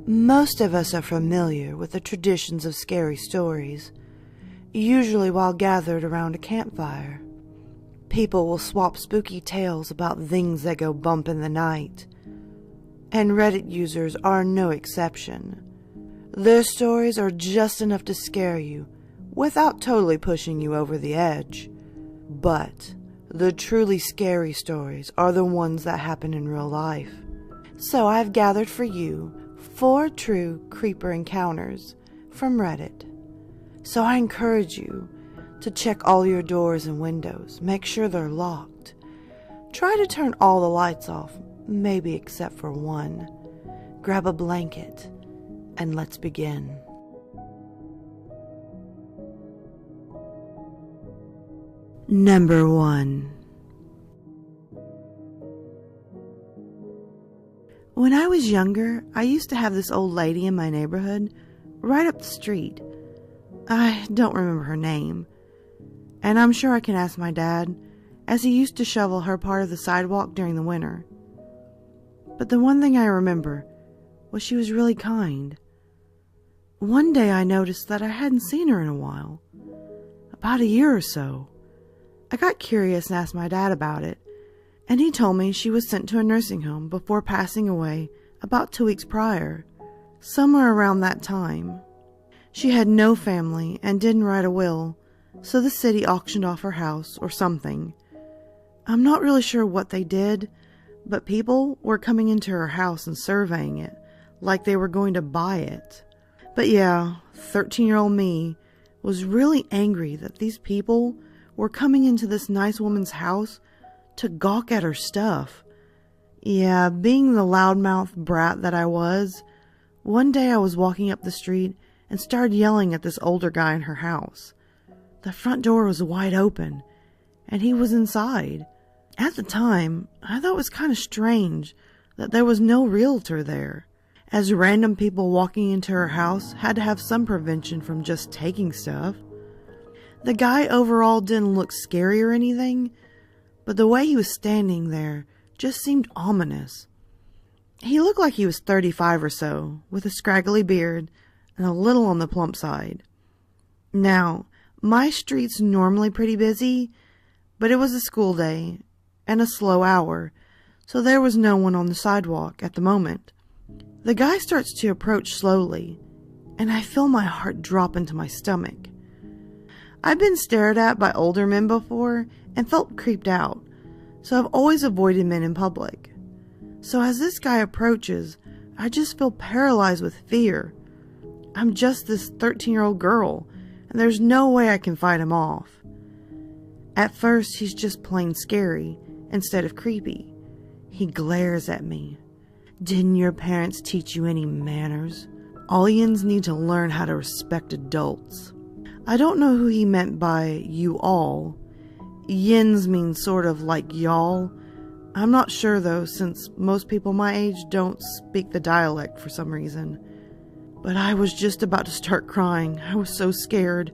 Most of us are familiar with the traditions of scary stories, usually while gathered around a campfire. People will swap spooky tales about things that go bump in the night, and Reddit users are no exception. Their stories are just enough to scare you without totally pushing you over the edge. But the truly scary stories are the ones that happen in real life. So I've gathered for you 4 true creeper encounters from Reddit. So I encourage you to check all your doors and windows. Make sure they're locked. Try to turn all the lights off, maybe except for one. Grab a blanket and let's begin. Number 1. When I was younger, I used to have this old lady in my neighborhood, right up the street. I don't remember her name, and I'm sure I can ask my dad, as he used to shovel her part of the sidewalk during the winter. But the one thing I remember was she was really kind. One day I noticed that I hadn't seen her in a while, about a year or so. I got curious and asked my dad about it, and he told me she was sent to a nursing home before passing away about 2 weeks prior, somewhere around that time. She had no family and didn't write a will, so the city auctioned off her house or something. I'm not really sure what they did, but people were coming into her house and surveying it, like they were going to buy it. But yeah, 13-year-old me was really angry that these people were coming into this nice woman's house to gawk at her stuff. Yeah, being the loudmouth brat that I was, one day I was walking up the street and started yelling at this older guy in her house. The front door was wide open, and he was inside. At the time, I thought it was kind of strange that there was no realtor there, as random people walking into her house had to have some prevention from just taking stuff. The guy overall didn't look scary or anything, but the way he was standing there just seemed ominous. He looked like he was 35 or so, with a scraggly beard and a little on the plump side. Now, my street's normally pretty busy, but it was a school day and a slow hour, so there was no one on the sidewalk at the moment. The guy starts to approach slowly, and I feel my heart drop into my stomach. I've been stared at by older men before and felt creeped out, so I've always avoided men in public. So as this guy approaches, I just feel paralyzed with fear. I'm just this 13-year-old girl, and there's no way I can fight him off. At first, he's just plain scary instead of creepy. He glares at me. Didn't your parents teach you any manners? All yins need to learn how to respect adults. I don't know who he meant by you all. Yins means sort of like y'all. I'm not sure though, since most people my age don't speak the dialect for some reason. But I was just about to start crying. I was so scared.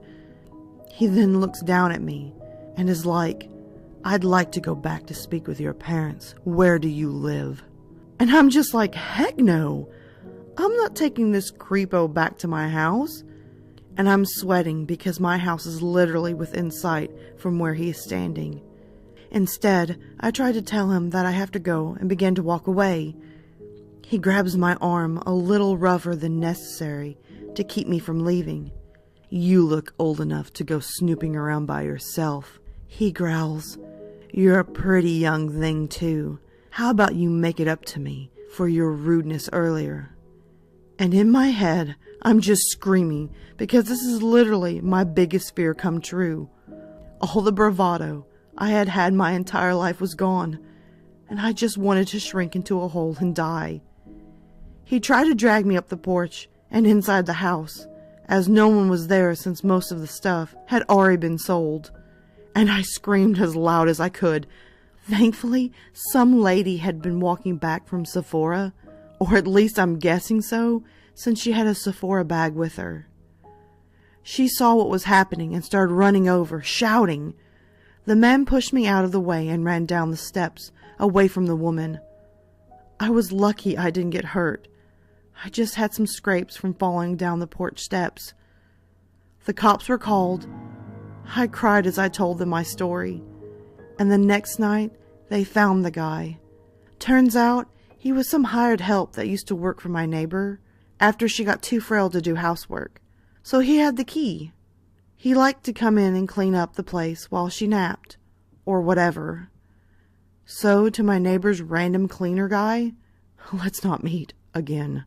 He then looks down at me and is like, I'd like to go back to speak with your parents. Where do you live? And I'm just like, heck no. I'm not taking this creepo back to my house. And I'm sweating because my house is literally within sight from where he is standing. Instead, I try to tell him that I have to go and begin to walk away. He grabs my arm a little rougher than necessary to keep me from leaving. You look old enough to go snooping around by yourself, he growls. You're a pretty young thing too. How about you make it up to me for your rudeness earlier? And in my head, I'm just screaming because this is literally my biggest fear come true. All the bravado I had had my entire life was gone, and I just wanted to shrink into a hole and die. He tried to drag me up the porch and inside the house, as no one was there since most of the stuff had already been sold, and I screamed as loud as I could. Thankfully, some lady had been walking back from Sephora, or at least I'm guessing so, since she had a Sephora bag with her. She saw what was happening and started running over, shouting. The man pushed me out of the way and ran down the steps, away from the woman. I was lucky I didn't get hurt, I just had some scrapes from falling down the porch steps. The cops were called. I cried as I told them my story. And the next night, they found the guy. Turns out, he was some hired help that used to work for my neighbor after she got too frail to do housework. So he had the key. He liked to come in and clean up the place while she napped, or whatever. So to my neighbor's random cleaner guy, let's not meet again.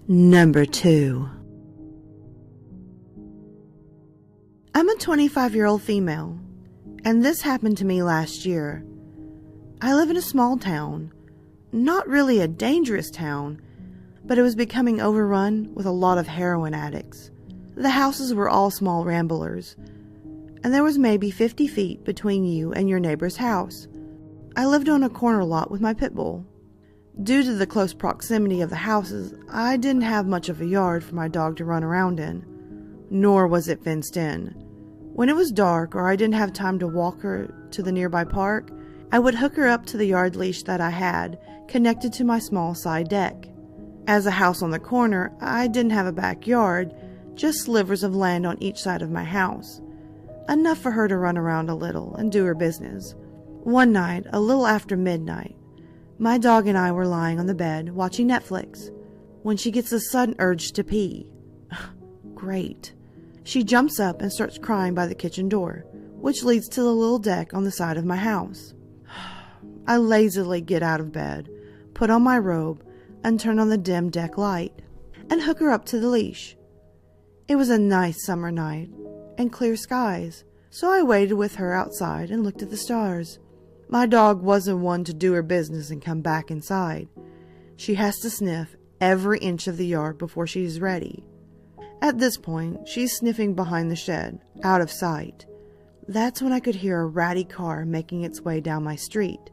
Number 2. I'm a 25-year-old female, and this happened to me last year. I live in a small town, not really a dangerous town, but it was becoming overrun with a lot of heroin addicts. The houses were all small ramblers, and there was maybe 50 feet between you and your neighbor's house. I lived on a corner lot with my pit bull. Due to the close proximity of the houses, I didn't have much of a yard for my dog to run around in, nor was it fenced in. When it was dark or I didn't have time to walk her to the nearby park, I would hook her up to the yard leash that I had connected to my small side deck. As a house on the corner, I didn't have a backyard, just slivers of land on each side of my house. Enough for her to run around a little and do her business. One night, a little after midnight, my dog and I were lying on the bed watching Netflix when she gets a sudden urge to pee. Great. She jumps up and starts crying by the kitchen door, which leads to the little deck on the side of my house. I lazily get out of bed, put on my robe, and turn on the dim deck light, and hook her up to the leash. It was a nice summer night, and clear skies, so I waited with her outside and looked at the stars. My dog wasn't one to do her business and come back inside. She has to sniff every inch of the yard before she's ready. At this point, she's sniffing behind the shed, out of sight. That's when I could hear a ratty car making its way down my street.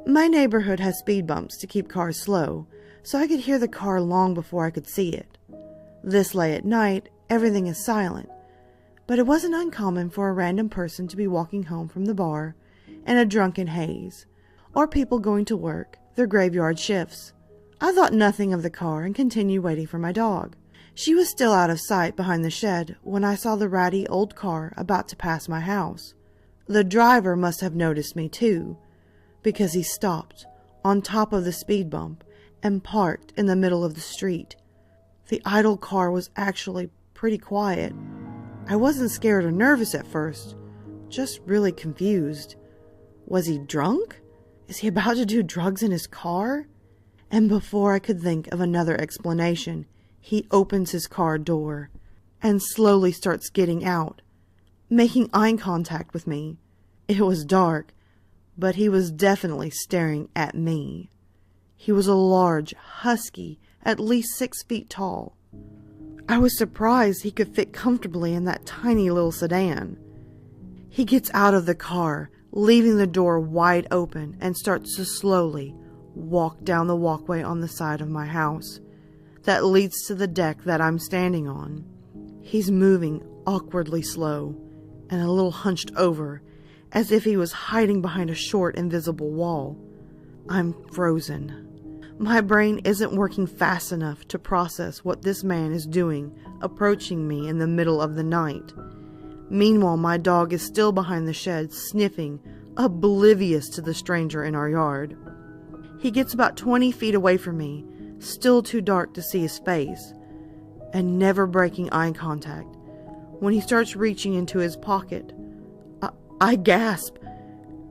My neighborhood has speed bumps to keep cars slow, so I could hear the car long before I could see it. This late at night, everything is silent, but it wasn't uncommon for a random person to be walking home from the bar in a drunken haze, or people going to work their graveyard shifts. I thought nothing of the car and continued waiting for my dog. She was still out of sight behind the shed when I saw the ratty old car about to pass my house. The driver must have noticed me too, because he stopped on top of the speed bump and parked in the middle of the street. The idle car was actually pretty quiet. I wasn't scared or nervous at first, just really confused. Was he drunk? Is he about to do drugs in his car? And before I could think of another explanation, he opens his car door and slowly starts getting out, making eye contact with me. It was dark, but he was definitely staring at me. He was a large, husky, at least 6 feet tall. I was surprised he could fit comfortably in that tiny little sedan. He gets out of the car, leaving the door wide open, and starts to slowly walk down the walkway on the side of my house that leads to the deck that I'm standing on. He's moving awkwardly slow and a little hunched over, as if he was hiding behind a short, invisible wall. I'm frozen. My brain isn't working fast enough to process what this man is doing, approaching me in the middle of the night. Meanwhile, my dog is still behind the shed, sniffing, oblivious to the stranger in our yard. He gets about 20 feet away from me, still too dark to see his face, and never breaking eye contact. When he starts reaching into his pocket, I gasp,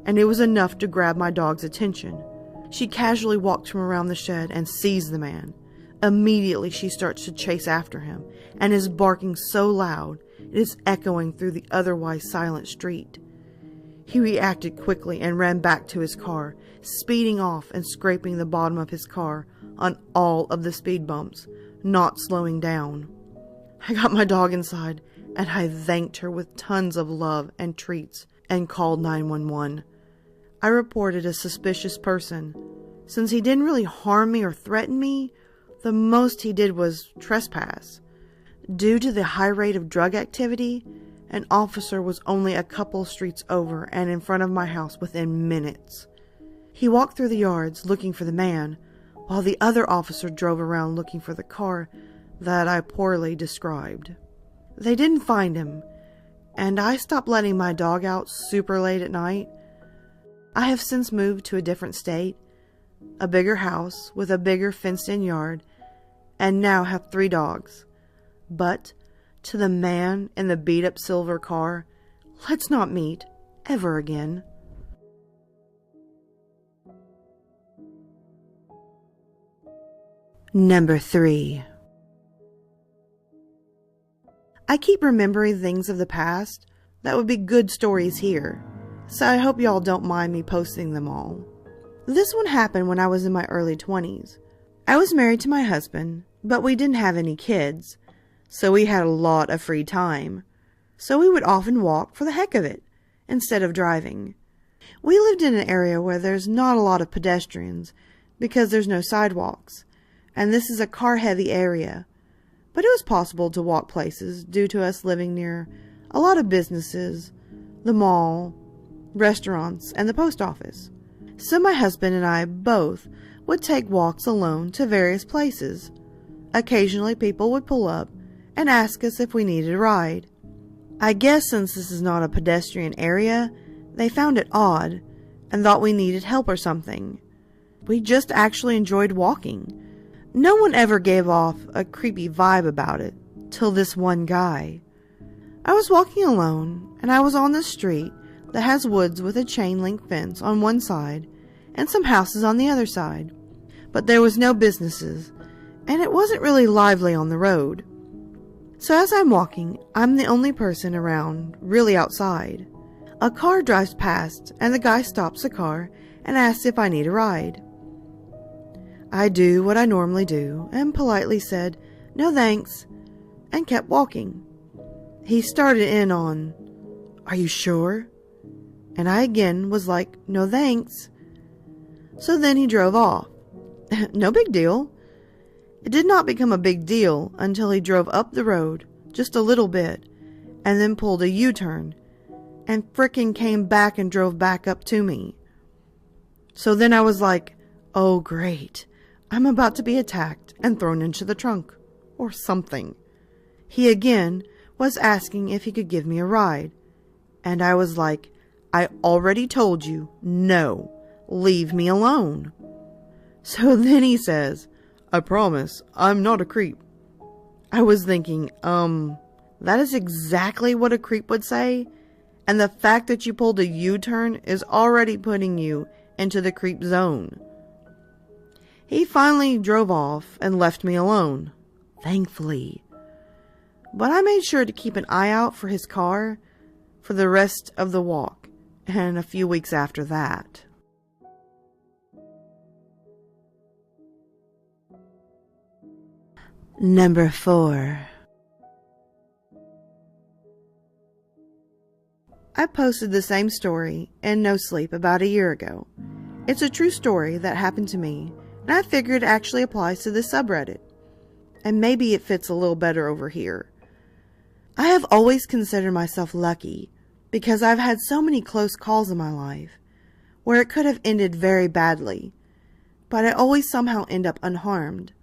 and it was enough to grab my dog's attention. She casually walks from around the shed and sees the man. Immediately she starts to chase after him, and is barking so loud it is echoing through the otherwise silent street. He reacted quickly and ran back to his car, speeding off and scraping the bottom of his car on all of the speed bumps, not slowing down. I got my dog inside, and I thanked her with tons of love and treats and called 911. I reported a suspicious person. Since he didn't really harm me or threaten me, the most he did was trespass. Due to the high rate of drug activity, an officer was only a couple streets over and in front of my house within minutes. He walked through the yards looking for the man, while the other officer drove around looking for the car that I poorly described. They didn't find him, and I stopped letting my dog out super late at night. I have since moved to a different state, a bigger house with a bigger fenced-in yard, and now have 3 dogs. But to the man in the beat-up silver car, let's not meet ever again. Number 3. I keep remembering things of the past that would be good stories here, so I hope y'all don't mind me posting them all. This one happened when I was in my early 20s. I was married to my husband, but we didn't have any kids, so we had a lot of free time. So we would often walk for the heck of it, instead of driving. We lived in an area where there's not a lot of pedestrians, because there's no sidewalks, and this is a car-heavy area. But it was possible to walk places due to us living near a lot of businesses, the mall, restaurants, and the post office. So my husband and I both would take walks alone to various places. Occasionally people would pull up and ask us if we needed a ride. I guess since this is not a pedestrian area, they found it odd and thought we needed help or something. We just actually enjoyed walking. No one ever gave off a creepy vibe about it, till this one guy. I was walking alone, and I was on the street that has woods with a chain-link fence on one side, and some houses on the other side. But there was no businesses, and it wasn't really lively on the road. So as I'm walking, I'm the only person around, really outside. A car drives past, and the guy stops the car and asks if I need a ride. I do what I normally do, and politely said, "No thanks," and kept walking. He started in on, "Are you sure?" And I again was like, "No thanks." So then he drove off. No big deal. It did not become a big deal until he drove up the road, just a little bit, and then pulled a U-turn, and frickin' came back and drove back up to me. So then I was like, oh great. I'm about to be attacked and thrown into the trunk, or something. He again was asking if he could give me a ride, and I was like, I already told you, no, leave me alone. So then he says, I promise, I'm not a creep. I was thinking, that is exactly what a creep would say, and the fact that you pulled a U-turn is already putting you into the creep zone. He finally drove off and left me alone, thankfully. But I made sure to keep an eye out for his car for the rest of the walk, and a few weeks after that. Number 4. I posted the same story in No Sleep about a year ago. It's a true story that happened to me, and I figured it actually applies to this subreddit. And maybe it fits a little better over here. I have always considered myself lucky because I've had so many close calls in my life where it could have ended very badly, but I always somehow end up unharmed.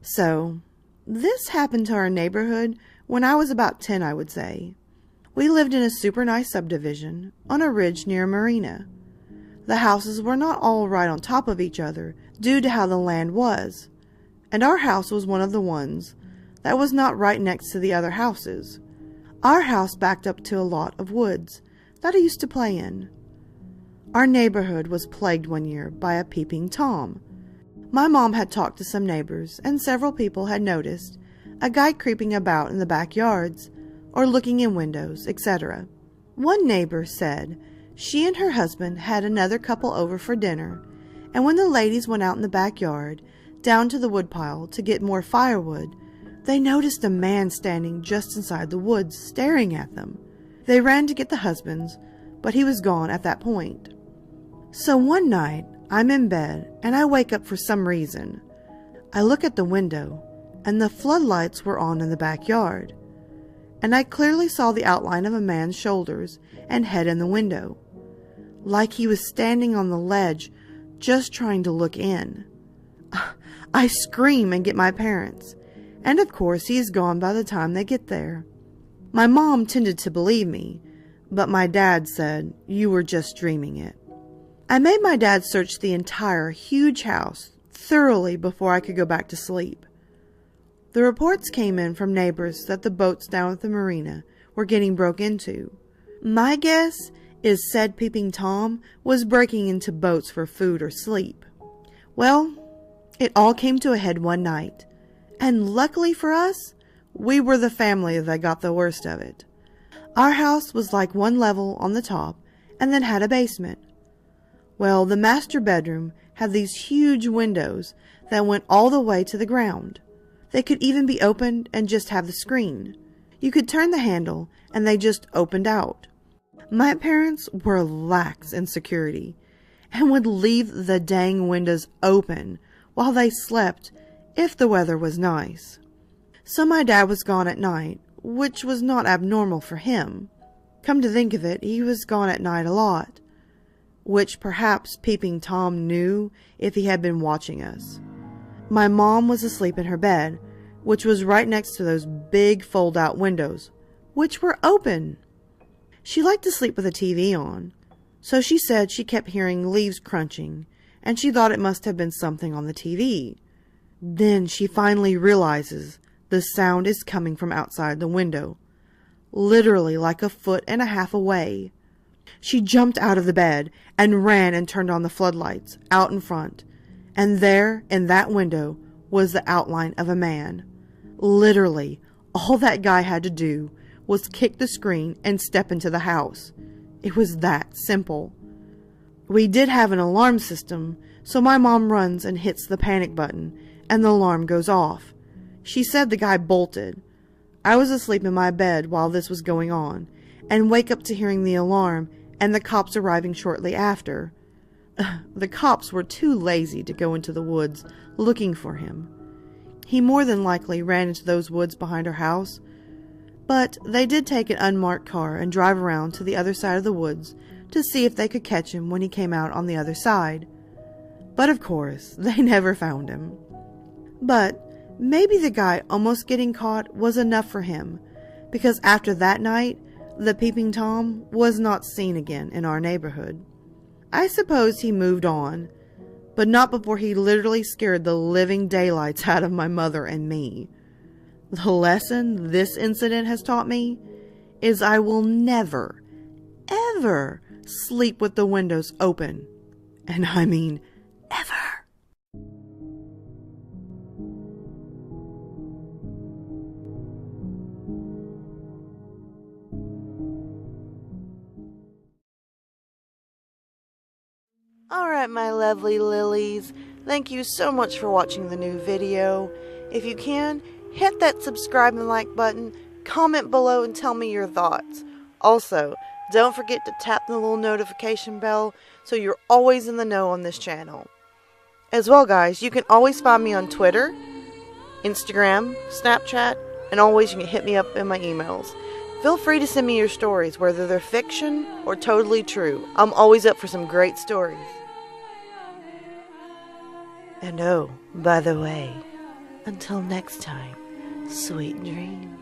So, this happened to our neighborhood when I was about 10, I would say. We lived in a super nice subdivision on a ridge near a marina. The houses were not all right on top of each other due to how the land was, and our house was one of the ones that was not right next to the other houses. Our house backed up to a lot of woods that I used to play in. Our neighborhood was plagued one year by a peeping Tom. My mom had talked to some neighbors, and several people had noticed a guy creeping about in the backyards or looking in windows, etc. One neighbor said she and her husband had another couple over for dinner, and when the ladies went out in the backyard, down to the woodpile to get more firewood, they noticed a man standing just inside the woods staring at them. They ran to get the husbands, but he was gone at that point. So one night, I'm in bed, and I wake up for some reason. I look at the window, and the floodlights were on in the backyard, and I clearly saw the outline of a man's shoulders and head in the window. like he was standing on the ledge, just trying to look in. I scream and get my parents, and of course he is gone by the time they get there. My mom tended to believe me, but my dad said, "You were just dreaming it." I made my dad search the entire huge house thoroughly before I could go back to sleep. The reports came in from neighbors that the boats down at the marina were getting broke into. My guess is said Peeping Tom was breaking into boats for food or sleep. Well, it all came to a head one night, and luckily for us, we were the family that got the worst of it. Our house was like one level on the top and then had a basement. Well, the master bedroom had these huge windows that went all the way to the ground. They could even be opened and just have the screen. You could turn the handle and they just opened out. My parents were lax in security and would leave the dang windows open while they slept if the weather was nice. So my dad was gone at night, which was not abnormal for him. Come to think of it, he was gone at night a lot, which perhaps Peeping Tom knew if he had been watching us. My mom was asleep in her bed, which was right next to those big fold-out windows, which were open. She liked to sleep with a TV on, so she said she kept hearing leaves crunching, and she thought it must have been something on the TV. Then she finally realizes the sound is coming from outside the window, literally like 1.5 feet away. She jumped out of the bed and ran and turned on the floodlights out in front, and there, in that window, was the outline of a man. Literally, all that guy had to do was kick the screen and step into the house. It was that simple. We did have an alarm system, so my mom runs and hits the panic button, and the alarm goes off. She said the guy bolted. I was asleep in my bed while this was going on, and wake up to hearing the alarm and the cops arriving shortly after. The cops were too lazy to go into the woods looking for him. He more than likely ran into those woods behind our house, but they did take an unmarked car and drive around to the other side of the woods to see if they could catch him when he came out on the other side. But of course, they never found him. But maybe the guy almost getting caught was enough for him, because after that night, the Peeping Tom was not seen again in our neighborhood. I suppose he moved on, but not before he literally scared the living daylights out of my mother and me. The lesson this incident has taught me is I will never, ever sleep with the windows open. And I mean ever. Alright, my lovely lilies, thank you so much for watching the new video. If you can, hit that subscribe and like button, comment below and tell me your thoughts. Also, don't forget to tap the little notification bell so you're always in the know on this channel. As well, guys, you can always find me on Twitter, Instagram, Snapchat, and always you can hit me up in my emails. Feel free to send me your stories, whether they're fiction or totally true. I'm always up for some great stories. And oh, by the way, until next time, sweet dreams.